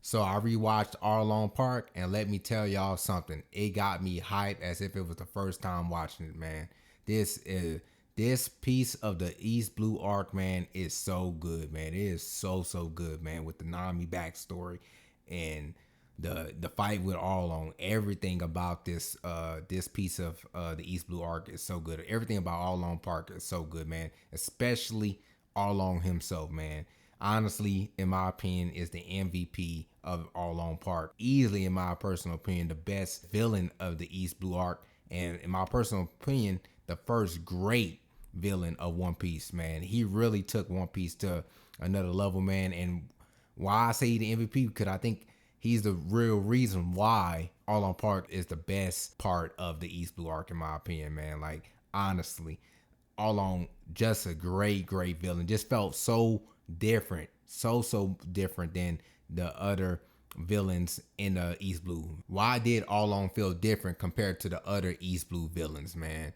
So I rewatched Arlong Park, and let me tell y'all something. It got me hyped as if it was the first time watching it, man. This is this piece of the East Blue arc, man, is so good, man. It is so good, man, with the Nami backstory and the fight with Arlong. Everything about this piece of the East Blue arc is so good. Everything about Arlong Park is so good, man. Especially Arlong himself, man. Honestly, in my opinion, is the MVP of Arlong Park. Easily, in my personal opinion, the best villain of the East Blue arc, and in my personal opinion, the first great villain of One Piece. Man, he really took One Piece to another level, man. And why I say the MVP, because I think he's the real reason why Arlong Park is the best part of the East Blue arc, in my opinion, man. Like, honestly, Arlong, just a great villain. Just felt so different, so different than the other villains in the East Blue. Why did Arlong feel different compared to the other East Blue villains, man?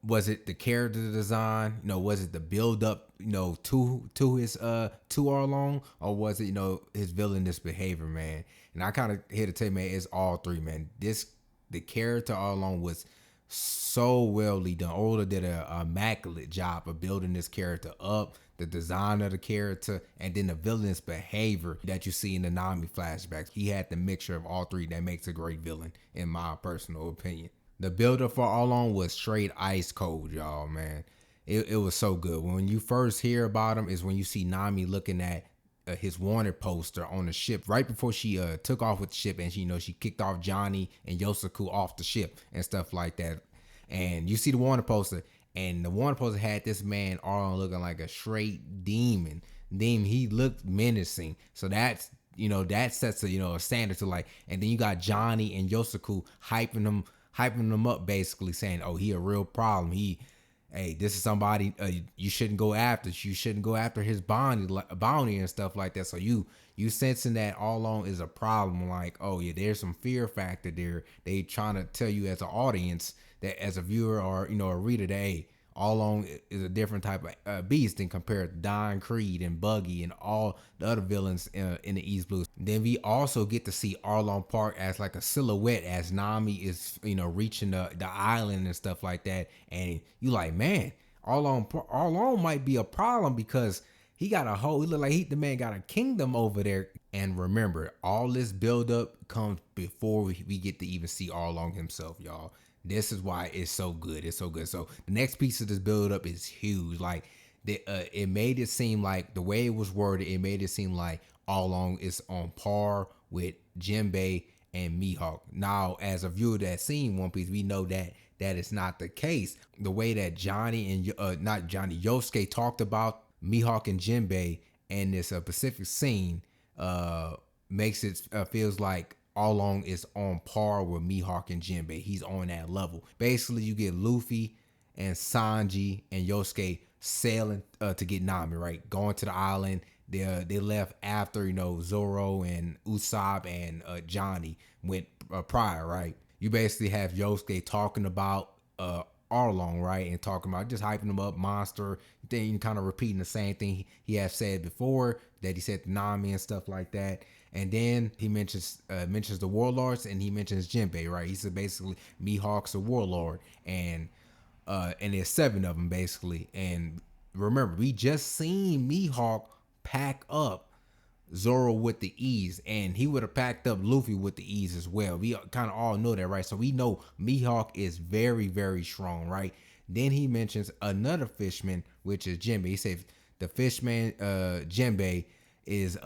Was it the character design? Was it the build up, to his to Arlong, or was it, his villainous behavior, man? And I kind of here to tell you, man, it's all three, man. The character Arlong was so well done. Oda did a immaculate job of building this character up, the design of the character, and then the villainous behavior that you see in the Nami flashbacks. He had the mixture of all three that makes a great villain, in my personal opinion. The build up for Arlong was straight ice cold, y'all, man. It was so good. When you first hear about him is when you see Nami looking at his wanted poster on the ship right before she took off with the ship, and she kicked off Johnny and Yosaku off the ship and stuff like that. And you see the wanted poster, and the wanted poster had this man Arlong looking like a straight demon. He looked menacing. So that sets a standard to, like. And then you got Johnny and Yosaku hyping him up, basically saying, "Oh, he a real problem. Hey, this is somebody you shouldn't go after. You shouldn't go after his bounty and stuff like that." So you sensing that Arlong is a problem. Like, oh yeah, there's some fear factor there. They trying to tell you as an audience, that as a viewer or a reader, that hey, Arlong is a different type of beast than compared to Don Creed and Buggy and all the other villains in the East Blues. Then we also get to see Arlong Park as like a silhouette as Nami is reaching the island and stuff like that, and you like, man, Arlong might be a problem because he got a whole. He look like the man got a kingdom over there. And remember, all this buildup comes before we get to even see Arlong himself, y'all. This is why it's so good. It's so good. So the next piece of this build up is huge. Like, it made it seem like the way it was worded, it made it seem like Arlong is on par with Jinbei and Mihawk. Now, as a viewer that's seen One Piece, we know that is not the case. The way that Johnny and not Johnny Yosuke talked about Mihawk and Jinbei in this Pacific scene makes it feels like Arlong is on par with Mihawk and Jinbei. He's on that level. Basically, you get Luffy and Sanji and Yosuke sailing to get Nami, right? Going to the island. They left after Zoro and Usopp and Johnny went prior, right? You basically have Yosuke talking about Arlong, right, and talking about just hyping him up, monster. Then kind of repeating the same thing he has said before, that he said to Nami and stuff like that. And then he mentions the warlords, and he mentions Jinbei, right? He said basically Mihawk's a warlord, and there's 7 of them basically. And remember, we just seen Mihawk pack up Zoro with the ease, and he would have packed up Luffy with the ease as well. We kind of all know that, right? So we know Mihawk is very strong, right? Then he mentions another fishman, which is Jinbei. He says the fishman Jinbei is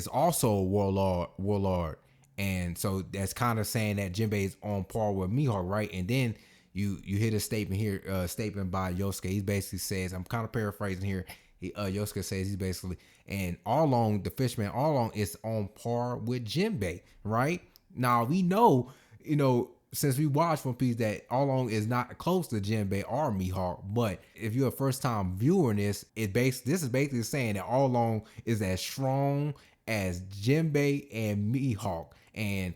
also a warlord, and so that's kind of saying that Jinbei is on par with Mihawk, right? And then you hear the statement here, statement by Yosuke. He basically says, I'm kind of paraphrasing here. Yosuke says he's basically, and Arlong, the fishman Arlong, is on par with Jinbei, right? Now we know, since we watched One Piece, that Arlong is not close to Jinbei or Mihawk. But if you're a first time viewing this, this is basically saying that Arlong is as strong as Jinbei and Mihawk, and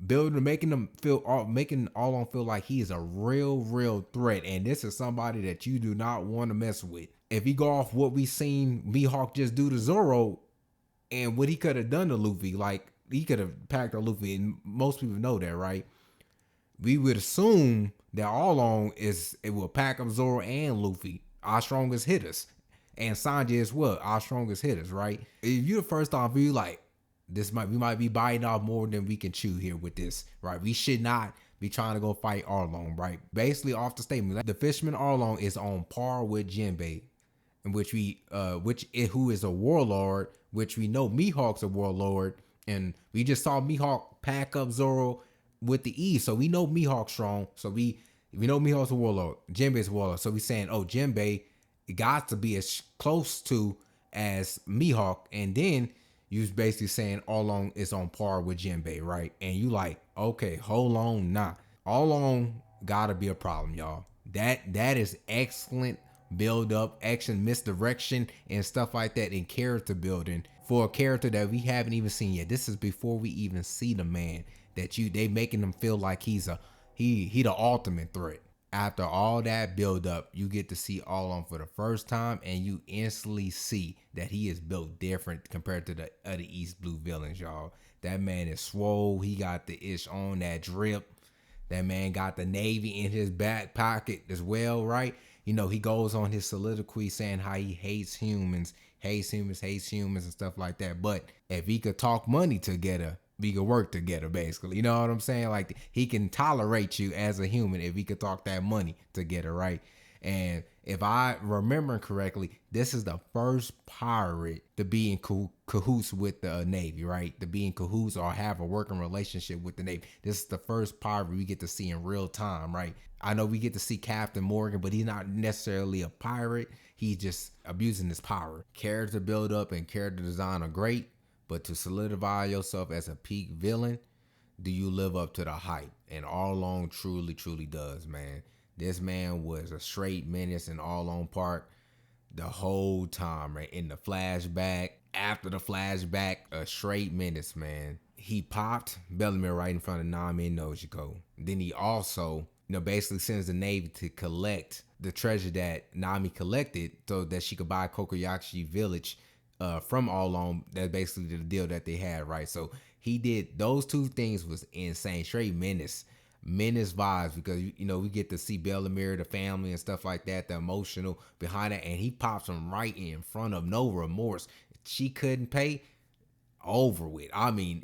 making Arlong feel like he is a real threat, and this is somebody that you do not want to mess with. If you go off what we seen Mihawk just do to Zoro, And what he could have done to Luffy, like he could have packed a Luffy, and most people know that, right? We would assume that Arlong is it will pack up Zoro and Luffy, our strongest hitters, and Sanji as well, our strongest hitters, right? If you the first time view, like we might be biting off more than we can chew here with this, right? We should not be trying to go fight Arlong, right? Basically, off the statement, the fisherman Arlong is on par with Jinbei, in which who is a warlord, which we know Mihawk's a warlord, and we just saw Mihawk pack up Zoro with the E, so we know Mihawk's strong. So we know Mihawk's a warlord, Jinbei's a warlord. So we saying, oh, Jinbei got to be as close to as Mihawk, and then you was basically saying Arlong is on par with Jinbei, right? And you like, okay, hold on, nah, Arlong gotta be a problem, y'all. That is excellent build up, action, misdirection, and stuff like that in character building for a character that we haven't even seen yet. This is before we even see the man they making him feel like he the ultimate threat. After all that build up, you get to see Arlong for the first time, and you instantly see that he is built different compared to the other East Blue villains, y'all. That man is swole. He got the ish on that drip. That man got the Navy in his back pocket as well, right? You know, he goes on his soliloquy saying how he hates humans, and stuff like that. But if he could talk money together, we could work together, basically. You know what I'm saying? Like, he can tolerate you as a human if he could talk that money together, right? And if I remember correctly, this is the first pirate to be in cahoots with the Navy, right? To be in cahoots or have a working relationship with the Navy. This is the first pirate we get to see in real time, right? I know we get to see Captain Morgan, but he's not necessarily a pirate. He's just abusing his power. Character build up and character design are great, but to solidify yourself as a peak villain, do you live up to the hype? And Arlong truly, truly does, man. This man was a straight menace in Arlong Park the whole time, right? In the flashback, after the flashback, a straight menace, man. He popped Bellamy right in front of Nami and Nojiko. Then he also, basically sends the Navy to collect the treasure that Nami collected so that she could buy Kokoyashi Village from Arlong. That's basically the deal that they had, right? So he did those two things was insane. Straight menace vibes, because we get to see Bellamere, the family and stuff like that, the emotional behind it, and he pops them right in front of no remorse. She couldn't pay, over with. I mean,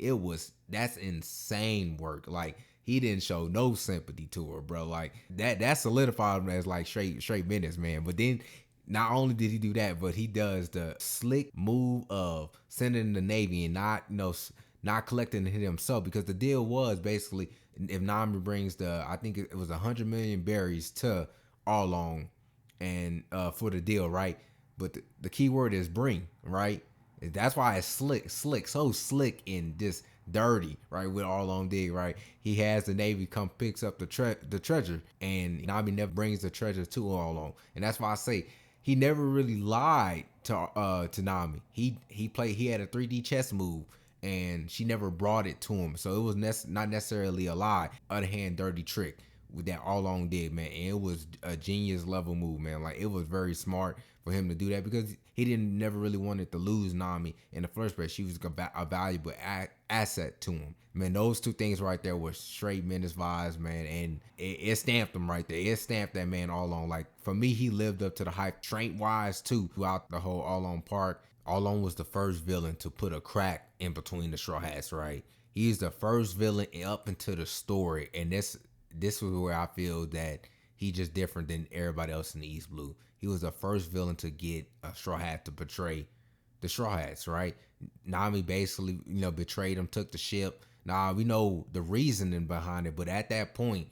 that's insane work. Like, he didn't show no sympathy to her, bro. Like, that solidified him as like straight menace, man. But then not only did he do that, but he does the slick move of sending the Navy and not collecting it himself, because the deal was basically, if Nami brings I think it was 100 million berries to Arlong, and for the deal, right? But the key word is bring, right? That's why it's so slick and just dirty, right? With Arlong did, right? He has the Navy come picks up the treasure, and Nami never brings the treasure to Arlong, and that's why I say he never really lied to Nami. He had a 3D chess move, and she never brought it to him, so it was not necessarily a lie. Other hand, dirty trick with that Arlong did, man, and it was a genius level move, man. Like, it was very smart for him to do that, because he didn't never really wanted to lose Nami in the first place. She was a valuable asset to him, man. Those two things right there were straight menace vibes, man, and it stamped him right there. It stamped that man Arlong. Like, for me, he lived up to the hype, strength wise too, throughout the whole Arlong Park. Arlong was the first villain to put a crack in between the Straw Hats, right? He's the first villain up into the story, and this was where I feel that he just different than everybody else in the East Blue. He was the first villain to get a Straw Hat to betray the Straw Hats, right? Nami basically, betrayed him, took the ship. Now, we know the reasoning behind it, but at that point,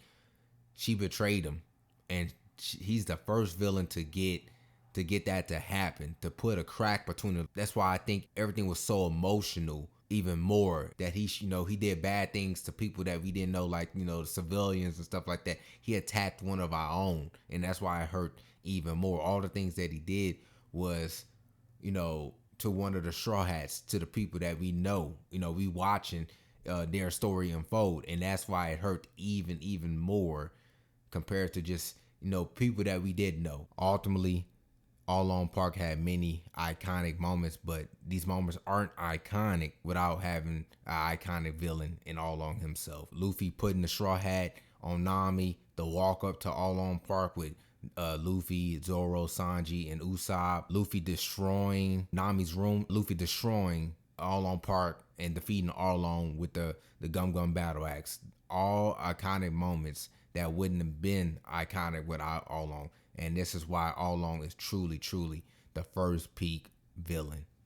she betrayed him, and he's the first villain to get that to happen, to put a crack between them. That's why I think everything was so emotional, even more, that he did bad things to people that we didn't know, like, the civilians and stuff like that. He attacked one of our own, and that's why it hurt even more. All the things that he did was, to one of the Straw Hats, to the people that we know, we watching their story unfold, and that's why it hurt even more compared to just, people that we didn't know. Ultimately, Arlong Park had many iconic moments, but these moments aren't iconic without having an iconic villain in Arlong himself. Luffy putting the straw hat on Nami, the walk up to Arlong Park with Luffy, Zoro, Sanji, and Usopp. Luffy destroying Nami's room. Luffy destroying Arlong Park and defeating Arlong with the Gum Gum Battle Axe. All iconic moments that wouldn't have been iconic without Arlong. And this is why Arlong is truly, truly the first peak villain.